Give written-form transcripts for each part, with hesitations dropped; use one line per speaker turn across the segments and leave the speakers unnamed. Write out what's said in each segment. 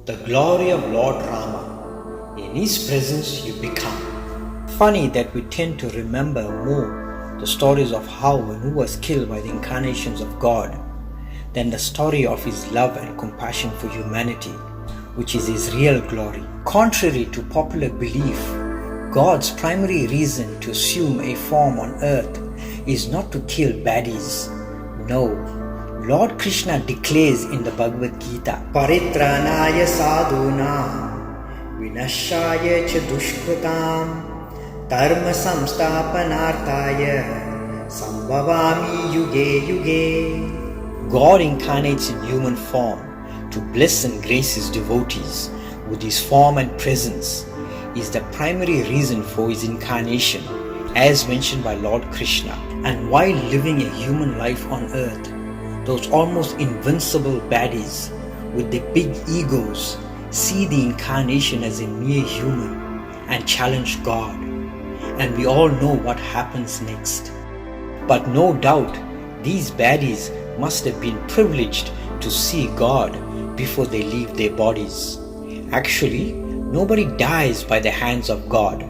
the glory of Lord Rama. In his presence you become. Funny that we tend to remember more the stories of how and who was killed by the incarnations of God than the story of his love and compassion for humanity, which is his real glory. Contrary to popular belief, God's primary reason to assume a form on earth is not to kill baddies. No. Lord Krishna declares in the Bhagavad Gita, Paritranaya sadhunam vinashaya cha dushkritam dharma samstapanarthaya sambhavami yuge yuge. God incarnates in human form to bless and grace his devotees with his form and presence is the primary reason for his incarnation, as mentioned by Lord Krishna. And while living a human life on earth, those almost invincible baddies with their big egos see the incarnation as a mere human and challenge God. And we all know what happens next. But no doubt, these baddies must have been privileged to see God before they leave their bodies. Actually, nobody dies by the hands of God.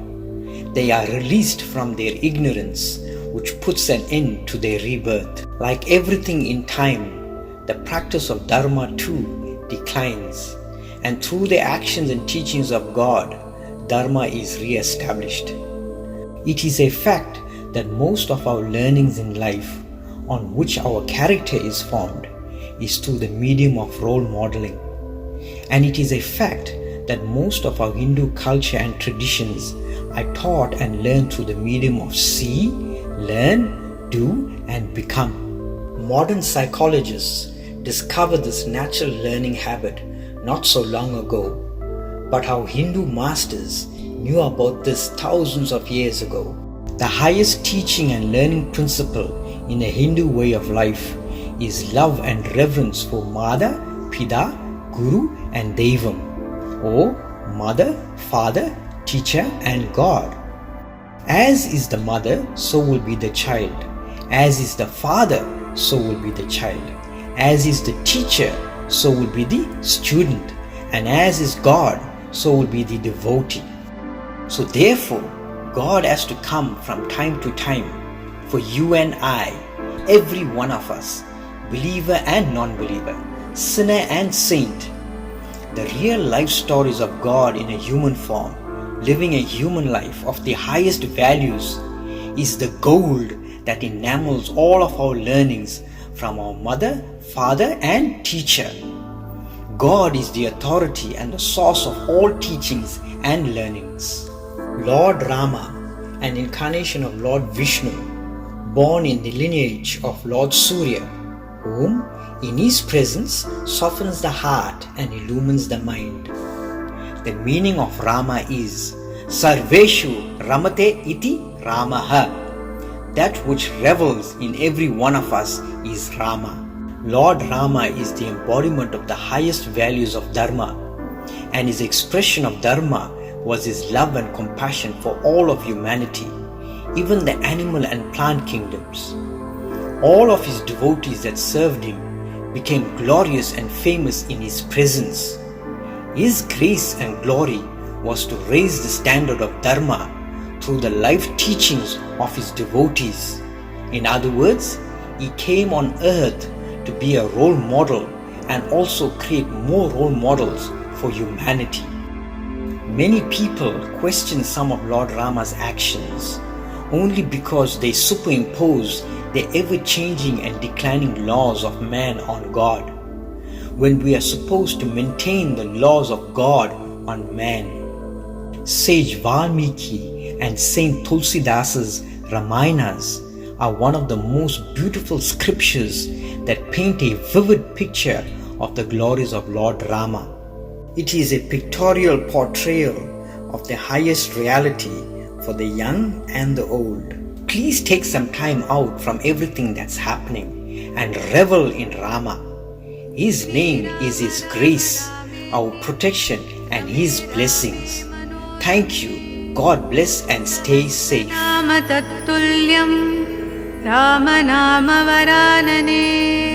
They are released from their ignorance, which puts an end to their rebirth. Like everything in time, the practice of Dharma too declines, and through the actions and teachings of God, Dharma is re-established. It is a fact that most of our learnings in life, on which our character is formed, is through the medium of role modeling. And it is a fact that most of our Hindu culture and traditions are taught and learned through the medium of see, learn, do, and become. Modern psychologists discovered this natural learning habit not so long ago, but our Hindu masters knew about this thousands of years ago. The highest teaching and learning principle in a Hindu way of life is love and reverence for Mata, Pita, Guru, and Devam, or mother, father, teacher, and God. As is the mother, so will be the child. As is the father, so will be the child. As is the teacher, so will be the student. And as is God, so will be the devotee. So therefore, God has to come from time to time for you and I, every one of us, believer and non-believer, sinner and saint. The real life stories of God in a human form, living a human life of the highest values, is the gold that enamels all of our learnings from our mother, father, and teacher. God is the authority and the source of all teachings and learnings. Lord Rama, an incarnation of Lord Vishnu, born in the lineage of Lord Surya, whom in his presence softens the heart and illumines the mind. The meaning of Rama is Sarveshu Ramate iti Ramaha. That which revels in every one of us is Rama. Lord Rama is the embodiment of the highest values of Dharma, and his expression of Dharma was his love and compassion for all of humanity, even the animal and plant kingdoms. All of his devotees that served him became glorious and famous in his presence. His grace and glory was to raise the standard of Dharma through the life teachings of his devotees. In other words, he came on earth to be a role model and also create more role models for humanity. Many people question some of Lord Rama's actions only because they superimpose the ever-changing and declining laws of man on God, when we are supposed to maintain the laws of God on man. Sage Valmiki and Saint Tulsidasa's Ramayanas are one of the most beautiful scriptures that paint a vivid picture of the glories of Lord Rama. It is a pictorial portrayal of the highest reality for the young and the old. Please take some time out from everything that's happening and revel in Rama. His name is His grace, our protection, and His blessings. Thank you. God bless and stay safe.
Rama Varanane